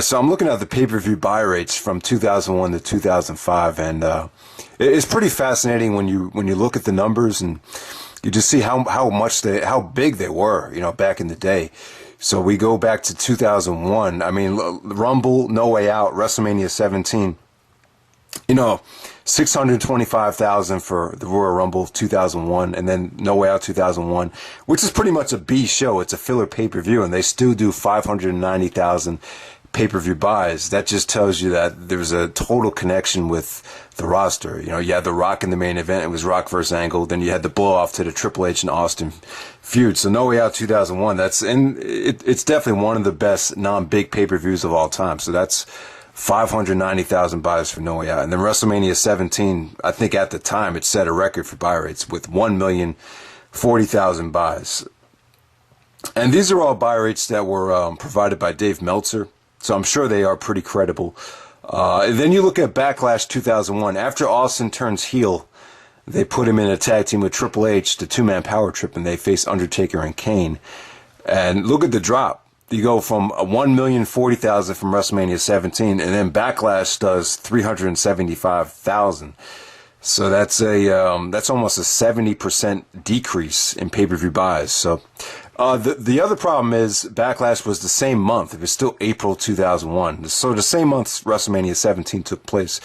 So I'm looking at the pay-per-view buy rates from 2001 to 2005, and it's pretty fascinating when you look at the numbers and you just see how big they were, back in the day. So we go back to 2001. I mean, Rumble, No Way Out, WrestleMania 17. 625,000 for the Royal Rumble 2001, and then No Way Out 2001, which is pretty much a B show. It's a filler pay-per-view, and they still do 590,000 pay-per-view buys. That just tells you that there's a total connection with the roster. You had The Rock in the main event. It was Rock versus Angle. Then you had the blow-off to the Triple H and Austin feud. So No Way Out 2001, it's definitely one of the best non-big pay-per-views of all time. So that's 590,000 buys for No Way Out. And then WrestleMania 17, I think at the time it set a record for buy rates with 1,040,000 buys. And these are all buy rates that were provided by Dave Meltzer, so I'm sure they are pretty credible. Then you look at Backlash 2001. After Austin turns heel, they put him in a tag team with Triple H, the two-man power trip, and they face Undertaker and Kane. And look at the drop. You go from 1,040,000 from WrestleMania 17, and then Backlash does 375,000. So that's almost a 70% decrease in pay-per-view buys. So the other problem is Backlash was the same month. It was still April 2001. So the same month WrestleMania 17 took place.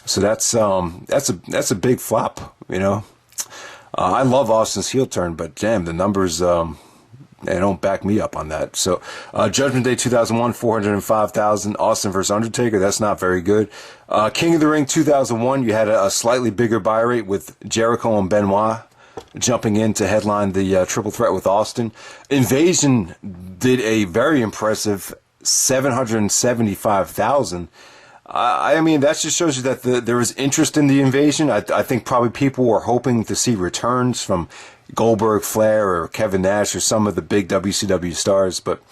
So that's a big flop. I love Austin's heel turn, but damn, the numbers. They don't back me up on that. So, Judgment Day 2001, 405,000. Austin versus Undertaker, that's not very good. King of the Ring 2001, you had a slightly bigger buy rate with Jericho and Benoit jumping in to headline the triple threat with Austin. Invasion did a very impressive 775,000. I mean, that just shows you that there was interest in the Invasion. I think probably people were hoping to see returns from Goldberg, Flair, or Kevin Nash, or some of the big WCW stars, but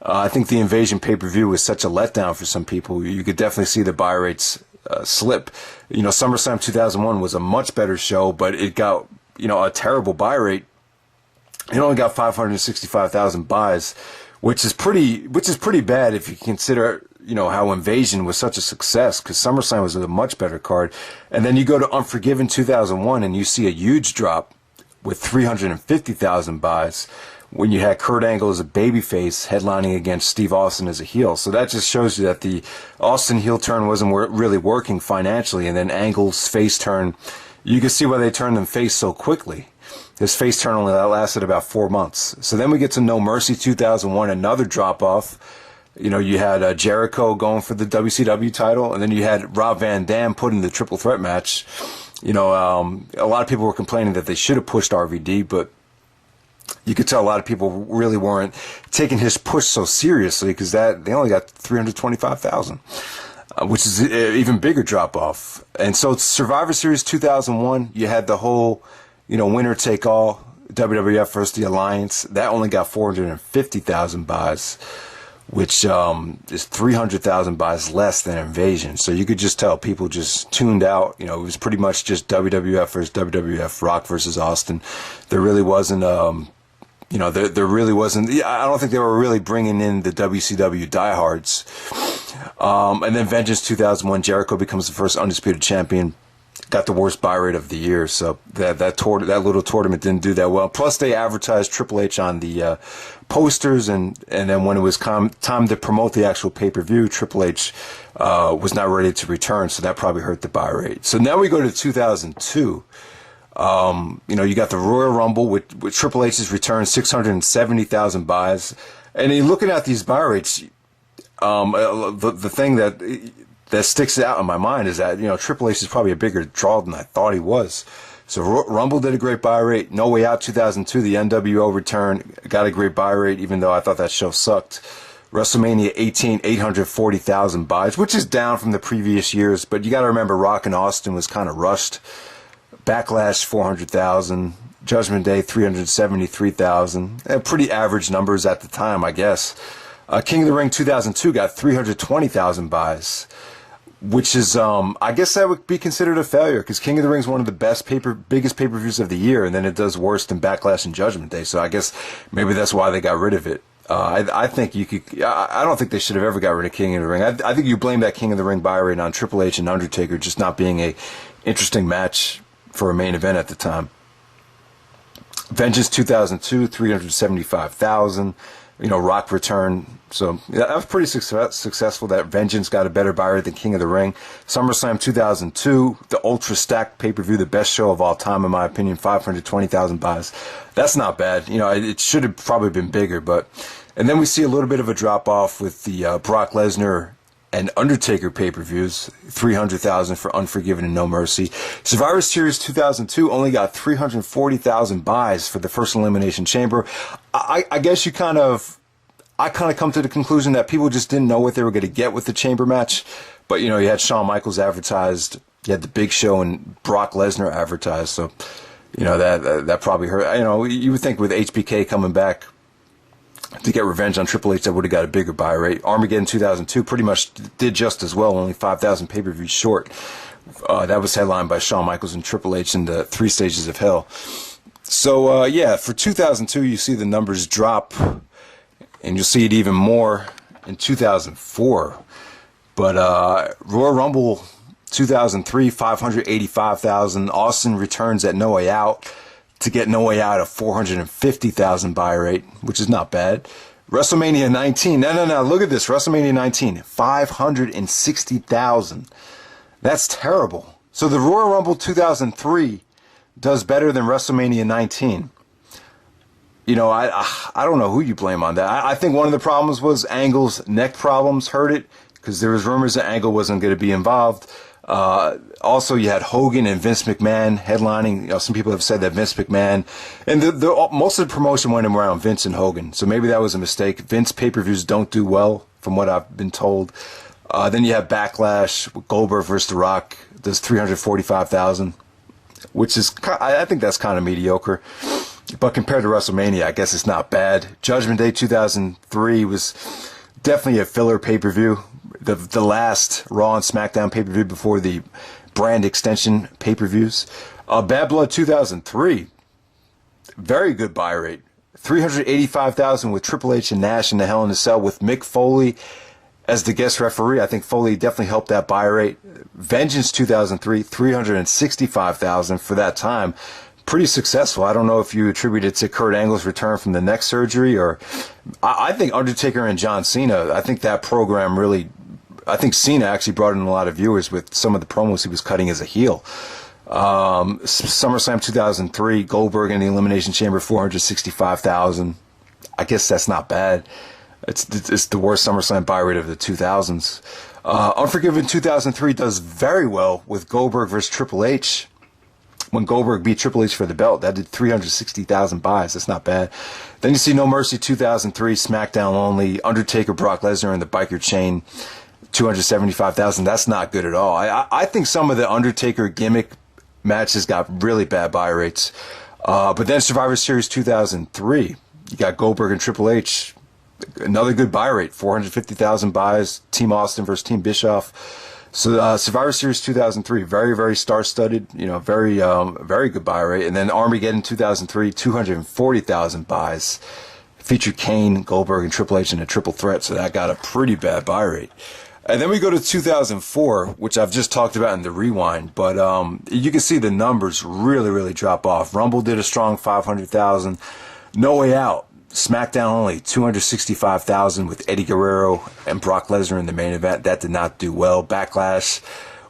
I think the Invasion pay-per-view was such a letdown for some people. You could definitely see the buy rates slip. Summerslam 2001 was a much better show, but it got a terrible buy rate. It only got 565,000 buys, which is pretty bad if you consider how Invasion was such a success, because SummerSlam was a much better card. And then you go to Unforgiven 2001 and you see a huge drop with 350,000 buys when you had Kurt Angle as a babyface headlining against Steve Austin as a heel. So that just shows you that the Austin heel turn wasn't really working financially. And then Angle's face turn, you can see why they turned him face so quickly. His face turn only lasted about 4 months. So then we get to No Mercy 2001, another drop off. You had Jericho going for the WCW title, and then you had Rob Van Dam putting the triple threat match. A lot of people were complaining that they should have pushed RVD, but you could tell a lot of people really weren't taking his push so seriously, because they only got 325,000, which is an even bigger drop off. And so Survivor Series 2001, you had the whole, winner take all, WWF versus the Alliance. That only got 450,000 buys, which is 300,000 buys less than Invasion. So you could just tell people just tuned out. It was pretty much just WWF versus WWF, Rock versus Austin. There really wasn't, there really wasn't, I don't think they were really bringing in the WCW diehards. And then Vengeance 2001, Jericho becomes the first undisputed champion. Got the worst buy rate of the year, so that little tournament didn't do that well. Plus, they advertised Triple H on the posters, and then when it was time to promote the actual pay-per-view, Triple H was not ready to return, so that probably hurt the buy rate. So now we go to 2002. You got the Royal Rumble with Triple H's return, 670,000 buys, and in looking at these buy rates, the thing that sticks out in my mind is that, Triple H is probably a bigger draw than I thought he was. So Rumble did a great buy rate. No Way Out 2002, the NWO return, got a great buy rate, even though I thought that show sucked. WrestleMania 18, 840,000 buys, which is down from the previous years, but you got to remember Rock and Austin was kind of rushed. Backlash 400,000, Judgment Day 373,000, pretty average numbers at the time, I guess. King of the Ring 2002 got 320,000 buys, which is, I guess that would be considered a failure, because King of the Ring is one of the biggest pay-per-views of the year, and then it does worse than Backlash and Judgment Day, so I guess maybe that's why they got rid of it. I think you could. I don't think they should have ever got rid of King of the Ring. I think you blame that King of the Ring buy rate on Triple H and Undertaker just not being a interesting match for a main event at the time. Vengeance 2002, 375,000. Rock return. So that was pretty successful. That Vengeance got a better buy rate than King of the Ring. SummerSlam 2002, the Ultra Stacked pay-per-view, the best show of all time in my opinion. 520,000 buys. That's not bad. It should have probably been bigger, but. And then we see a little bit of a drop off with the Brock Lesnar and Undertaker pay-per-views, 300,000 for Unforgiven and No Mercy. Survivor Series 2002 only got 340,000 buys for the first Elimination Chamber. I guess I kind of come to the conclusion that people just didn't know what they were going to get with the Chamber match. But, you had Shawn Michaels advertised, you had the Big Show and Brock Lesnar advertised, so, that probably hurt. You would think with HBK coming back to get revenge on Triple H, that would have got a bigger buy rate. Armageddon 2002 pretty much did just as well, only 5,000 pay-per-views short. That was headlined by Shawn Michaels and Triple H in the 3 Stages of Hell. So, for 2002, you see the numbers drop, and you'll see it even more in 2004. But Royal Rumble 2003, 585,000. Austin returns at No Way Out to get No Way Out a 450,000 buy rate, which is not bad. WrestleMania 19. No. Look at this. WrestleMania 19. 560,000. That's terrible. So the Royal Rumble 2003 does better than WrestleMania 19. I don't know who you blame on that. I think one of the problems was Angle's neck problems hurt it, because there was rumors that Angle wasn't going to be involved. Also, you had Hogan and Vince McMahon headlining. Some people have said that Vince McMahon, and most of the promotion went around Vince and Hogan, so maybe that was a mistake. Vince pay-per-views don't do well, from what I've been told. Then you have Backlash with Goldberg versus The Rock, does 345,000, which is, I think that's kind of mediocre. But compared to WrestleMania, I guess it's not bad. Judgment Day 2003 was definitely a filler pay-per-view. The last Raw and SmackDown pay-per-view before the brand extension pay-per-views. Bad Blood 2003, very good buy rate. 385,000 with Triple H and Nash in the Hell in a Cell with Mick Foley as the guest referee. I think Foley definitely helped that buy rate. Vengeance 2003, 365,000 for that time. Pretty successful. I don't know if you attribute it to Kurt Angle's return from the neck surgery, or I think Undertaker and John Cena, I think that program really, I think Cena actually brought in a lot of viewers with some of the promos he was cutting as a heel. SummerSlam 2003, Goldberg in the Elimination Chamber, 465,000. I guess that's not bad. It's the worst SummerSlam buy rate of the 2000s. Unforgiven 2003 does very well with Goldberg versus Triple H. When Goldberg beat Triple H for the belt, that did 360,000 buys. That's not bad. Then you see No Mercy 2003, SmackDown only, Undertaker, Brock Lesnar, and the Biker Chain, 275,000. That's not good at all. I think some of the Undertaker gimmick matches got really bad buy rates. But then Survivor Series 2003, you got Goldberg and Triple H, another good buy rate, 450,000 buys, Team Austin versus Team Bischoff. So Survivor Series 2003, very, very star-studded, very good buy rate. And then Armageddon 2003, 240,000 buys. Featured Kane, Goldberg, and Triple H in a triple threat, so that got a pretty bad buy rate. And then we go to 2004, which I've just talked about in the rewind, but you can see the numbers really, really drop off. Rumble did a strong 500,000. No Way Out, SmackDown only, 265,000 with Eddie Guerrero and Brock Lesnar in the main event. That did not do well. Backlash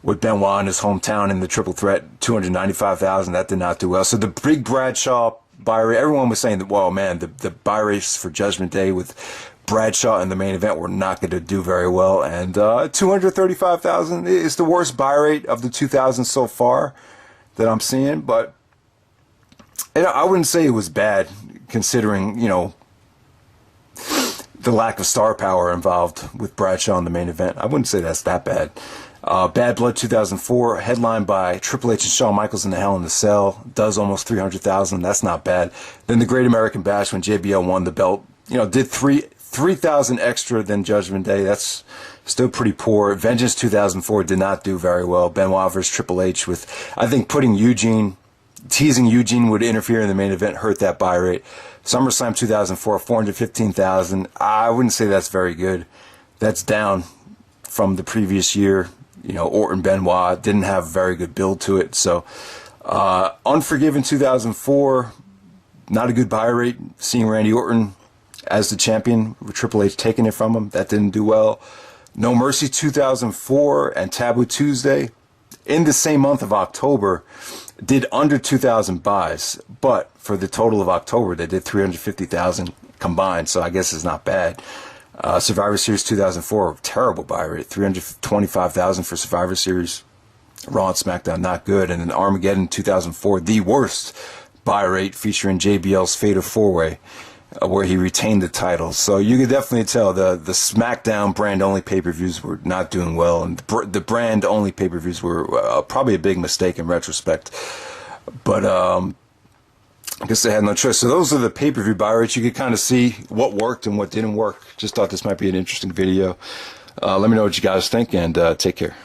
with Benoit in his hometown in the triple threat, 295,000. That did not do well. So the big Bradshaw buy rate, everyone was saying that, well, man, the buy rates for Judgment Day with Bradshaw in the main event were not going to do very well. And 235,000 is the worst buy rate of the 2000s so far that I'm seeing. But I wouldn't say it was bad, considering, the lack of star power involved with Bradshaw in the main event. I wouldn't say that's that bad. Bad Blood 2004, headlined by Triple H and Shawn Michaels in the Hell in the Cell, does almost 300,000. That's not bad. Then the Great American Bash, when JBL won the belt, did 3,000 extra than Judgment Day. That's still pretty poor. Vengeance 2004 did not do very well. Benoit versus Triple H with, I think, putting Eugene teasing Eugene would interfere in the main event hurt that buy rate. SummerSlam 2004, 415,000. I wouldn't say that's very good. That's down from the previous year. You know, Orton Benoit didn't have a very good build to it. So, Unforgiven 2004, not a good buy rate. Seeing Randy Orton as the champion with Triple H taking it from him, that didn't do well. No Mercy 2004 and Taboo Tuesday in the same month of October did under 2,000 buys, but for the total of October they did 350,000 combined, so I guess it's not bad. Survivor Series 2004, terrible buy rate, 325,000 for Survivor Series. Raw and SmackDown, not good. And then Armageddon 2004, the worst buy rate, featuring JBL's Fatal 4-Way, where he retained the title. So you could definitely tell the SmackDown brand-only pay-per-views were not doing well, and the brand-only pay-per-views were probably a big mistake in retrospect. But I guess they had no choice. So those are the pay-per-view buy rates. You could kind of see what worked and what didn't work. Just thought this might be an interesting video. Let me know what you guys think, and take care.